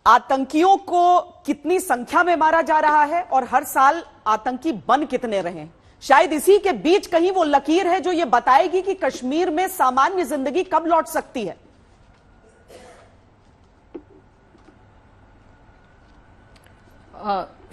आतंकियों को कितनी संख्या में मारा जा रहा है और हर साल आतंकी बन कितने रहे हैं। शायद इसी के बीच कहीं वो लकीर है जो ये बताएगी कि कश्मीर में सामान्य जिंदगी कब लौट सकती है।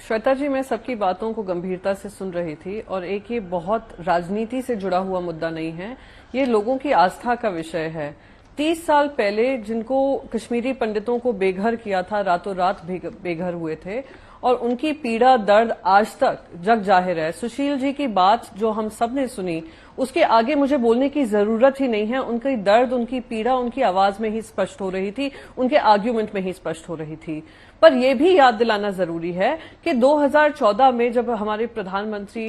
श्वेता जी, मैं सबकी बातों को गंभीरता से सुन रही थी और एक ये बहुत राजनीति से जुड़ा हुआ मुद्दा नहीं है, ये लोगों की आस्था का विषय है। 30 साल पहले जिनको कश्मीरी पंडितों को बेघर किया था, रातों रात बेघर हुए थे और उनकी पीड़ा दर्द आज तक जग जाहिर है। सुशील जी की बात जो हम सब ने सुनी, उसके आगे मुझे बोलने की जरूरत ही नहीं है। उनकी दर्द, उनकी पीड़ा उनकी आवाज में ही स्पष्ट हो रही थी, उनके आर्ग्यूमेंट में ही स्पष्ट हो रही थी। पर यह भी याद दिलाना जरूरी है कि 2014 में जब हमारे प्रधानमंत्री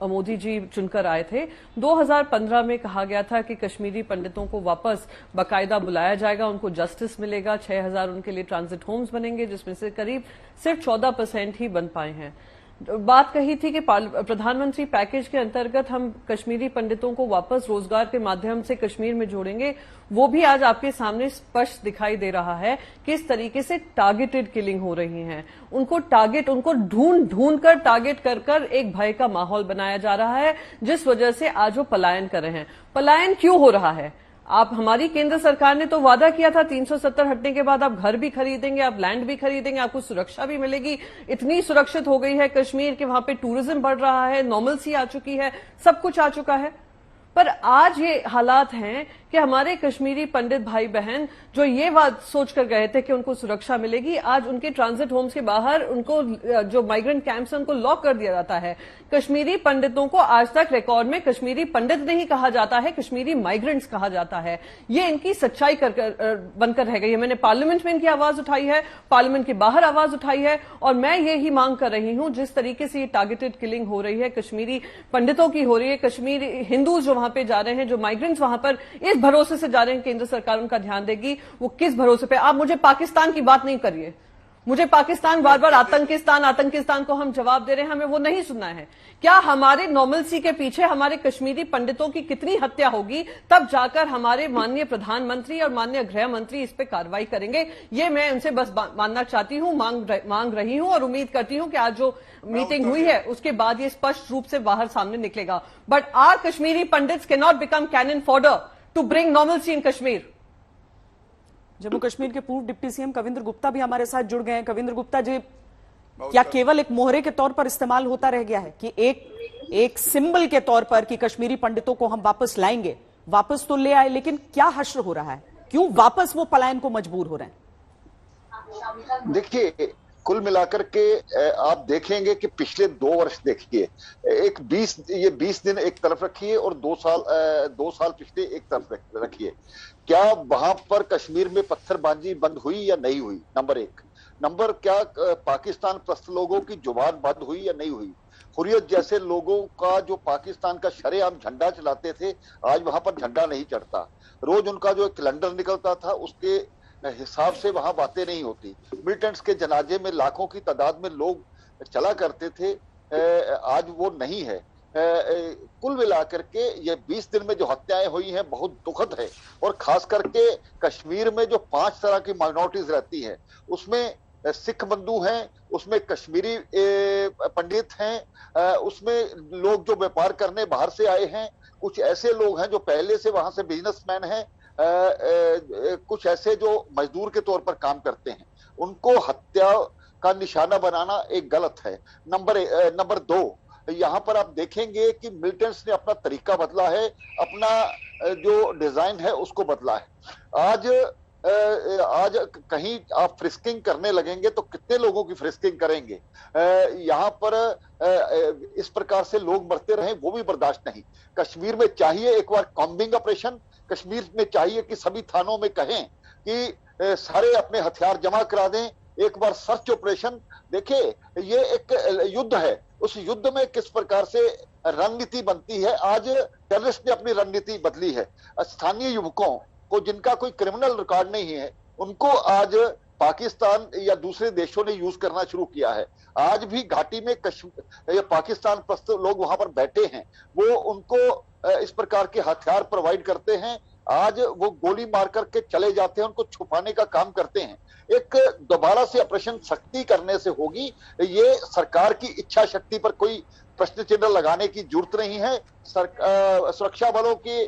मोदी जी चुनकर आए थे, 2015 में कहा गया था कि कश्मीरी पंडितों को वापस बाकायदा बुलाया जाएगा, उनको जस्टिस मिलेगा, 6000 उनके लिए ट्रांजिट होम्स बनेंगे, जिसमें से करीब सिर्फ 14% ही बन पाए हैं। बात कही थी कि प्रधानमंत्री पैकेज के अंतर्गत हम कश्मीरी पंडितों को वापस रोजगार के माध्यम से कश्मीर में जोड़ेंगे। वो भी आज आपके सामने स्पष्ट दिखाई दे रहा है कि इस तरीके से टारगेटेड किलिंग हो रही है। उनको ढूंढ कर टारगेट कर एक भय का माहौल बनाया जा रहा है, जिस वजह से आज वो पलायन कर रहे हैं। पलायन क्यों हो रहा है? हमारी केंद्र सरकार ने तो वादा किया था 370 हटने के बाद आप घर भी खरीदेंगे, आप लैंड भी खरीदेंगे, आपको सुरक्षा भी मिलेगी। इतनी सुरक्षित हो गई है कश्मीर कि वहां पे टूरिज्म बढ़ रहा है, नॉर्मलसी आ चुकी है, सब कुछ आ चुका है। पर आज ये हालात हैं कि हमारे कश्मीरी पंडित भाई बहन जो ये बात सोचकर गए थे कि उनको सुरक्षा मिलेगी, आज उनके ट्रांजिट होम्स के बाहर उनको जो माइग्रेंट कैंप्स हैं उनको लॉक कर दिया जाता है। कश्मीरी पंडितों को आज तक रिकॉर्ड में कश्मीरी पंडित नहीं कहा जाता है, कश्मीरी माइग्रेंट्स कहा जाता है। ये इनकी सच्चाई बनकर रह गई है। मैंने पार्लियामेंट में इनकी आवाज उठाई है, पार्लियामेंट के बाहर आवाज उठाई है और मैं यही मांग कर रही हूं, जिस तरीके से ये टारगेटेड किलिंग हो रही है, कश्मीरी पंडितों की हो रही है, कश्मीरी हिंदूज जो वहां पे जा रहे हैं, जो माइग्रेंट्स वहां पर इस भरोसे से जा रहे हैं केंद्र सरकार उनका ध्यान देगी। वो किस भरोसे पे? आप मुझे पाकिस्तान की बात नहीं करिए। मुझे पाकिस्तान बार बार आतंकिस्तान को हम जवाब दे रहे हैं, हमें वो नहीं सुनना है। क्या हमारे नॉर्मलसी के पीछे हमारे कश्मीरी पंडितों की कितनी हत्या होगी, तब जाकर हमारे माननीय प्रधानमंत्री और माननीय गृह मंत्री इस पे कार्रवाई करेंगे? ये मैं उनसे बस मानना चाहती हूं, मांग रही हूं और उम्मीद करती हूं कि आज जो मीटिंग हुई है उसके बाद ये स्पष्ट रूप से बाहर सामने निकलेगा। But are Kashmiri Pandits can not become cannon fodder to bring normalcy in Kashmir. Jammu Kashmir के पूर्व डिप्टी सीएम कविंद्र गुप्ता भी हमारे साथ जुड़ गए हैं। कविंद्र गुप्ता जी, क्या केवल एक मोहरे के तौर पर इस्तेमाल होता रह गया है कि एक सिंबल के तौर पर कि कश्मीरी पंडितों को हम वापस लाएंगे? वापस तो ले आए, लेकिन क्या हश्र हो रहा है? क्यों वापस वो पलायन को मजबूर हो रहे हैं? देखिए, कुल मिलाकर के आप देखेंगे कि पिछले 2 वर्ष देखिए, एक 20 दिन एक तरफ रखिए और 2 साल पिछले एक तरफ रखिए। क्या वहां पर कश्मीर में पत्थरबाजी बंद हुई या नहीं हुई? नंबर 1। नंबर, क्या पाकिस्तान प्रस्त लोगों की जुबान बंद हुई या नहीं हुई? हुर्रियत जैसे लोगों का जो पाकिस्तान का शरेआम झंडा चलाते थे, आज वहां पर झंडा नहीं चढ़ता। रोज उनका जो कैलेंडर निकलता था उसके हिसाब से वहां बातें नहीं होती। मिलिटेंट्स के जनाजे में लाखों की तादाद में लोग चला करते थे, आज वो नहीं है। कुल मिलाकर के ये 20 दिन में जो हत्याएं हुई हैं बहुत दुखद है। और खास करके कश्मीर में जो 5 तरह की माइनॉरिटीज रहती हैं, उसमें सिख बंधु हैं, उसमें कश्मीरी पंडित हैं, उसमें लोग जो व्यापार करने बाहर से आए हैं, कुछ ऐसे लोग हैं जो पहले से वहां से बिजनेसमैन हैं, कुछ ऐसे जो मजदूर के तौर पर काम करते हैं। उनको हत्या का निशाना बनाना एक गलत है। नंबर 2, यहाँ पर आप देखेंगे कि मिलिटेंट्स ने अपना तरीका बदला है, अपना जो डिजाइन है उसको बदला है। आज कहीं आप फ्रिस्किंग करने लगेंगे तो कितने लोगों की फ्रिस्किंग करेंगे? यहाँ पर इस प्रकार से लोग मरते रहे वो भी बर्दाश्त नहीं। कश्मीर में चाहिए एक बार कॉम्बिंग ऑपरेशन। कश्मीर में चाहिए कि सभी थानों में कहें कि सारे अपने हथियार जमा करा दें, एक बार सर्च ऑपरेशन। देखिए, ये एक युद्ध है, उस युद्ध में किस प्रकार से रणनीति बनती है। आज टेररिस्ट ने अपनी रणनीति बदली है। स्थानीय युवकों को, जिनका कोई क्रिमिनल रिकॉर्ड नहीं है, उनको आज पाकिस्तान या दूसरे देशों ने यूज करना शुरू किया है। आज भी घाटी में पाकिस्तान प्रस्त लोग वहां पर बैठे हैं, वो उनको इस प्रकार के हथियार प्रोवाइड करते हैं। आज वो गोली मार करके चले जाते हैं, उनको छुपाने का काम करते हैं। एक दोबारा से ऑपरेशन शक्ति करने से होगी। ये सरकार की इच्छा शक्ति पर कोई प्रश्न चिन्ह लगाने की जरूरत नहीं है। सुरक्षा बलों की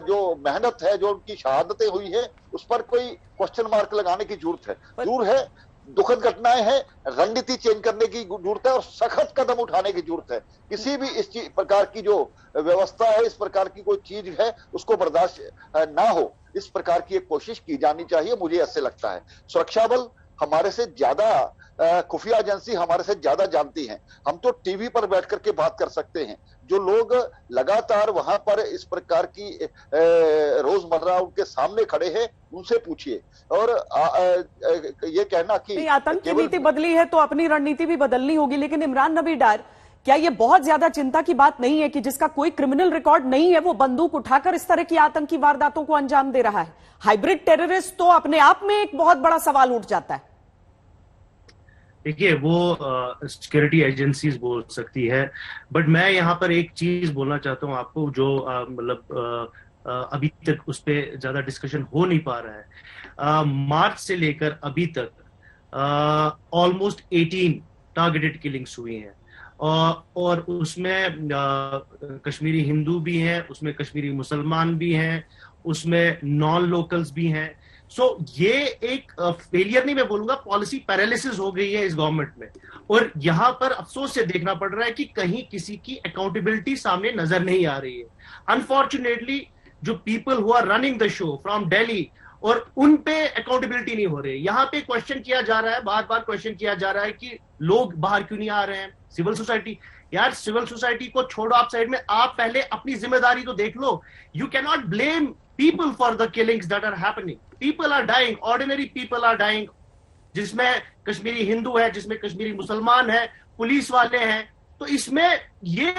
जो मेहनत है, जो उनकी शहादतें हुई है, उस पर कोई क्वेश्चन मार्क लगाने की जरूरत है। जरूर है, दुखद घटनाएं हैं, रणनीति चेंज करने की जरूरत है और सख्त कदम उठाने की जरूरत है। किसी भी इस प्रकार की जो व्यवस्था है, इस प्रकार की कोई चीज है, उसको बर्दाश्त ना हो, इस प्रकार की एक कोशिश की जानी चाहिए, मुझे ऐसे लगता है। सुरक्षा बल हमारे से ज्यादा, खुफिया एजेंसी हमारे से ज्यादा जानती हैं। हम तो टीवी पर बैठ करके बात कर सकते हैं। जो लोग लगातार वहां पर इस प्रकार की रोजमर्रा उनके सामने खड़े हैं, उनसे पूछिए। और ये कहना कि आतंक की नीति बदली है तो अपनी रणनीति भी बदलनी होगी। लेकिन इमरान नबी डार, क्या ये बहुत ज्यादा चिंता की बात नहीं है कि जिसका कोई क्रिमिनल रिकॉर्ड नहीं है वो बंदूक उठाकर इस तरह की आतंकी वारदातों को अंजाम दे रहा है? हाइब्रिड टेररिस्ट तो अपने आप में एक बहुत बड़ा सवाल उठ जाता है। देखिए, वो सिक्योरिटी एजेंसीज बोल सकती है, बट मैं यहाँ पर एक चीज बोलना चाहता हूँ आपको, जो मतलब अभी तक उस पर ज्यादा डिस्कशन हो नहीं पा रहा है। मार्च से लेकर अभी तक ऑलमोस्ट 18 टारगेटेड किलिंग्स हुई हैं, और उसमें कश्मीरी हिंदू भी हैं, उसमें कश्मीरी मुसलमान भी हैं, उसमें नॉन लोकल्स भी हैं। सो ये एक फेलियर नहीं मैं बोलूंगा, पॉलिसी पैरालिसिस हो गई है इस गवर्नमेंट में। और यहां पर अफसोस से देखना पड़ रहा है कि कहीं किसी की अकाउंटेबिलिटी सामने नजर नहीं आ रही है। अनफॉर्चुनेटली जो people who are running the show from Delhi, और उन पे अकाउंटेबिलिटी नहीं हो रही। यहाँ पे क्वेश्चन किया जा रहा है, बार बार क्वेश्चन किया जा रहा है कि लोग बाहर क्यों नहीं आ रहे हैं। सिविल सोसाइटी, यार सिविल सोसाइटी को छोड़ो आप साइड में, आप पहले अपनी जिम्मेदारी तो देख लो। You can not blame people for the killings that are happening. People are dying, ordinary people are dying, जिसमें कश्मीरी हिंदू है, जिसमें कश्मीरी मुसलमान है, पुलिस वाले हैं। तो इसमें ये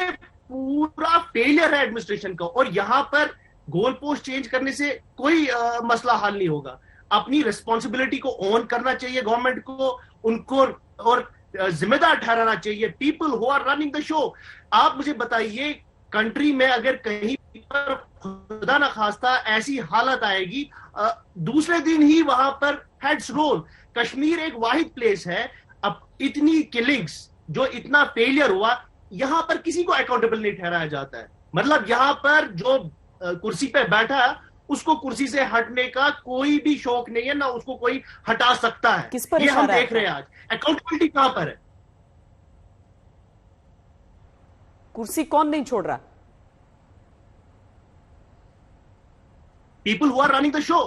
पूरा फेलियर है एडमिनिस्ट्रेशन का। और यहां पर गोल पोस्ट चेंज करने से कोई मसला हल नहीं होगा। अपनी रिस्पॉन्सिबिलिटी को ऑन करना चाहिए गवर्नमेंट को, उनको और जिम्मेदार ठहराना चाहिए people who are running the show. आप मुझे बताइए, कंट्री में अगर कहीं पर खुदा न खास्ता ऐसी हालत आएगी, दूसरे दिन ही वहां पर हेड्स रोल। कश्मीर एक वाहिद प्लेस है, अब इतनी किलिंग्स, जो इतना फेलियर हुआ, यहां पर किसी को अकाउंटेबल नहीं ठहराया जाता है। मतलब यहां पर जो कुर्सी पे बैठा, उसको कुर्सी से हटने का कोई भी शौक नहीं है, ना उसको कोई हटा सकता है। किस पर ये हम देख रहे हैं आज। अकाउंटेबिलिटी कहां पर है? कुर्सी कौन नहीं छोड़ रहा? People who are running the show.